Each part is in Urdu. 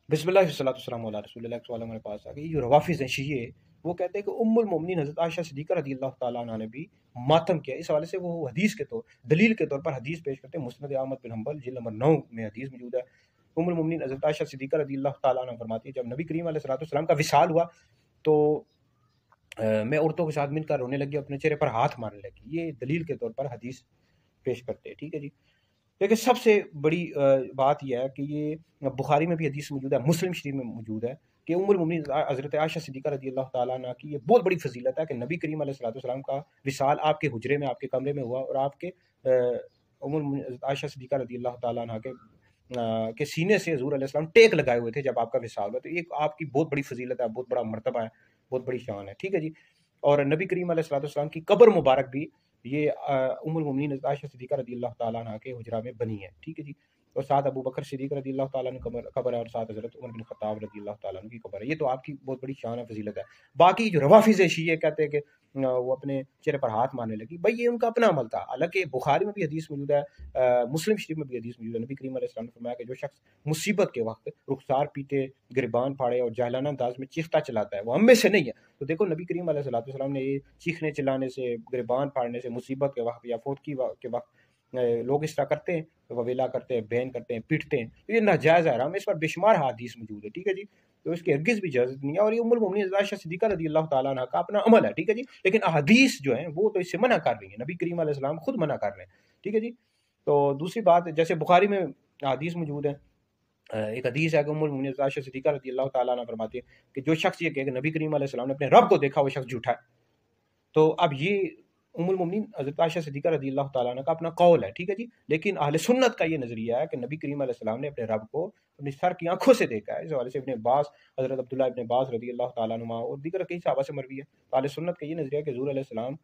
بسم اللہ والصلاۃ والسلام علی رسول اللہ۔ سوال ہمارے پاس آ گئی، جو روافظ ہیں شیعہ، وہ کہتے ہیں کہ ام المومنین حضرت عائشہ صدیقہ رضی اللہ تعالیٰ عنہ نے بھی ماتم کیا۔ اس حوالے سے وہ حدیث کے طور دلیل کے طور پر حدیث پیش کرتے ہیں۔ مسند احمد بن حنبل جلد نمبر 9 میں حدیث موجود ہے۔ ام المومنین حضرت عائشہ صدیقہ رضی اللہ تعالیٰ عنہ فرماتی ہے، جب نبی کریم علیہ الصلوۃ والسلام کا وصال ہوا تو میں عورتوں کے ساتھ مل کر رونے لگی، اپنے چہرے پر ہاتھ مارنے لگی۔ یہ دلیل کے طور پر حدیث پیش کرتے ہیں، ٹھیک ہے جی۔ لیکن سب سے بڑی بات یہ ہے کہ یہ بخاری میں بھی حدیث موجود ہے، مسلم شریف میں موجود ہے کہ ام المومنین حضرت عائشہ صدیقہ رضی اللہ تعالیٰ عنہ کی یہ بہت بڑی فضیلت ہے کہ نبی کریم علیہ الصلوۃ والسلام کا وصال آپ کے حجرے میں، آپ کے کمرے میں ہوا، اور آپ کے ام المومنین حضرت عائشہ صدیقہ رضی اللہ تعالیٰ عنہ کے سینے سے حضور علیہ السلام ٹیک لگائے ہوئے تھے جب آپ کا وصال ہوا۔ تو یہ آپ کی بہت بڑی فضیلت ہے، بہت بڑا مرتبہ ہے، بہت بڑی شان ہے، ٹھیک ہے جی۔ اور نبی کریم علیہ الصلوۃ والسلام کی قبر مبارک بھی یہ ام المومنین حضرت عائشہ صدیقہ رضی اللہ تعالیٰ عنہ کے حجرہ میں بنی ہے، ٹھیک ہے جی۔ اور ساتھ ابو بکر صدیق رضی اللہ تعالیٰ عنہ قبر ہے، اور ساتھ حضرت عمر بن خطاب رضی اللہ تعالیٰ عنہ کی قبر ہے۔ یہ تو آپ کی بہت بڑی شان ہے، فضیلت ہے۔ باقی جو روافظ شیعہ کہتے ہیں کہ وہ اپنے چہرے پر ہاتھ مارنے لگی، بھائی یہ ان کا اپنا عمل تھا۔ حالانکہ بخاری میں بھی حدیث موجود ہے، مسلم شریف میں بھی حدیث موجود ہے۔ نبی کریم علیہ السلام نے فرمایا کہ جو شخص مصیبت کے وقت رخسار پیٹے، گریبان پھاڑے اور جاہلانہ انداز میں چیختا چلاتا ہے، وہ ہم میں سے نہیں ہے۔ تو دیکھو نبی کریم علیہ السلام نے یہ چیخنے چلانے سے، گریبان پھاڑنے سے، مصیبت کے وقت یا فوتگی کے وقت لوگ اس طرح کرتے ہیں، وویلا کرتے ہیں، بین کرتے ہیں، پیٹتے ہیں، تو یہ ناجائز حرام ہے، اس پر بے شمار حدیث موجود ہے، ٹھیک ہے جی۔ تو اس کی ہرگز بھی اجازت نہیں ہے، اور یہ ام المومنین حضرت عائشہ صدیقہ رضی اللہ تعالیٰ عنہ کا اپنا عمل ہے، ٹھیک ہے جی۔ لیکن احادیث جو ہیں وہ تو اس سے منع کر رہی ہیں، نبی کریم علیہ السلام خود منع کر رہے ہیں، ٹھیک ہے جی۔ تو دوسری بات، جیسے بخاری میں حدیث موجود ہے، ایک حدیث ہے کہ ام المومنین حضرت عائشہ صدیقہ رضی اللہ تعالیٰ عنہ فرماتی ہے کہ جو شخص یہ کہے کہ نبی کریم علیہ السلام نے اپنے رب کو دیکھا، وہ شخص جھوٹا ہے۔ تو اب یہ ام المومنین حضرت عائشہ صدیقہ رضی اللہ تعالیٰ عنہ کا اپنا قول ہے، ٹھیک ہے جی۔ لیکن اہل سنت کا یہ نظریہ ہے کہ نبی کریم علیہ السلام نے اپنے رب کو اپنی سر کی آنکھوں سے دیکھا ہے۔ اس حوالے سے ابن عباس، حضرت عبداللہ ابن عباس رضی اللہ تعالیٰ عنہ اور دیگر کئی صحابہ سے مروی ہے۔ اہل سنت کا یہ نظریہ ہے کہ حضور علیہ السلام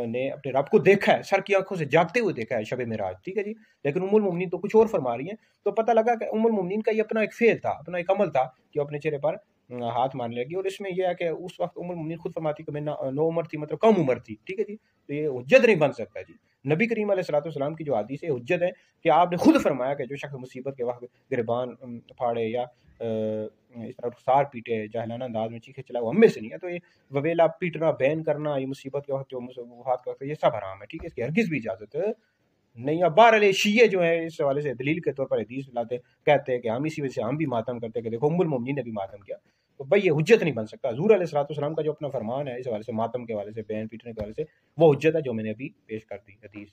نے اپنے رب کو دیکھا ہے، سر کی آنکھوں سے جاگتے ہوئے دیکھا ہے شب معراج، ٹھیک ہے جی۔ لیکن ام المومنین تو کچھ اور فرما رہی ہیں۔ تو پتہ لگا کہ ام المومنین کا یہ اپنا ایک فعل تھا، اپنا ایک عمل تھا کہ وہ اپنے چہرے پر ہاتھ مارنے لگی۔ اور اس میں یہ ہے کہ اس وقت ام المومنین خود فرماتی کہ میں نو عمر تھی، مطلب کم عمر تھی، ٹھیک ہے جی۔ تو یہ حجت نہیں بن سکتا جی۔ نبی کریم علیہ الصلوۃ والسلام کی جو حدیث ہے حجت ہے کہ آپ نے خود فرمایا کہ جو شخص مصیبت کے وقت گریبان پھاڑے یا اس طرح رخسار پیٹے، جاہلانہ انداز میں چیخے چلائے، وہ ہم میں سے نہیں ہے۔ تو یہ وویلا پیٹنا، بین کرنا، یہ مصیبت کے وقت جو وفات کے وقت، یہ سب حرام ہے، ٹھیک ہے، اس کی ہرگز بھی اجازت نہیں ہے۔ بہرحال شیعہ جو ہیں اس حوالے سے دلیل کے طور پر حدیث لاتے، کہتے ہیں کہ ہم اسی وجہ سے ہم بھی ماتم کرتے ہیں کہ دیکھو ام المومنین نے بھی ماتم کیا۔ تو بھائی یہ حجت نہیں بن سکتا۔ حضور علیہ الصلوۃ والسلام کا جو اپنا فرمان ہے اس حوالے سے، ماتم کے حوالے سے، بین پیٹنے کے حوالے سے، وہ حجت ہے جو میں نے ابھی پیش کر دی حدیث۔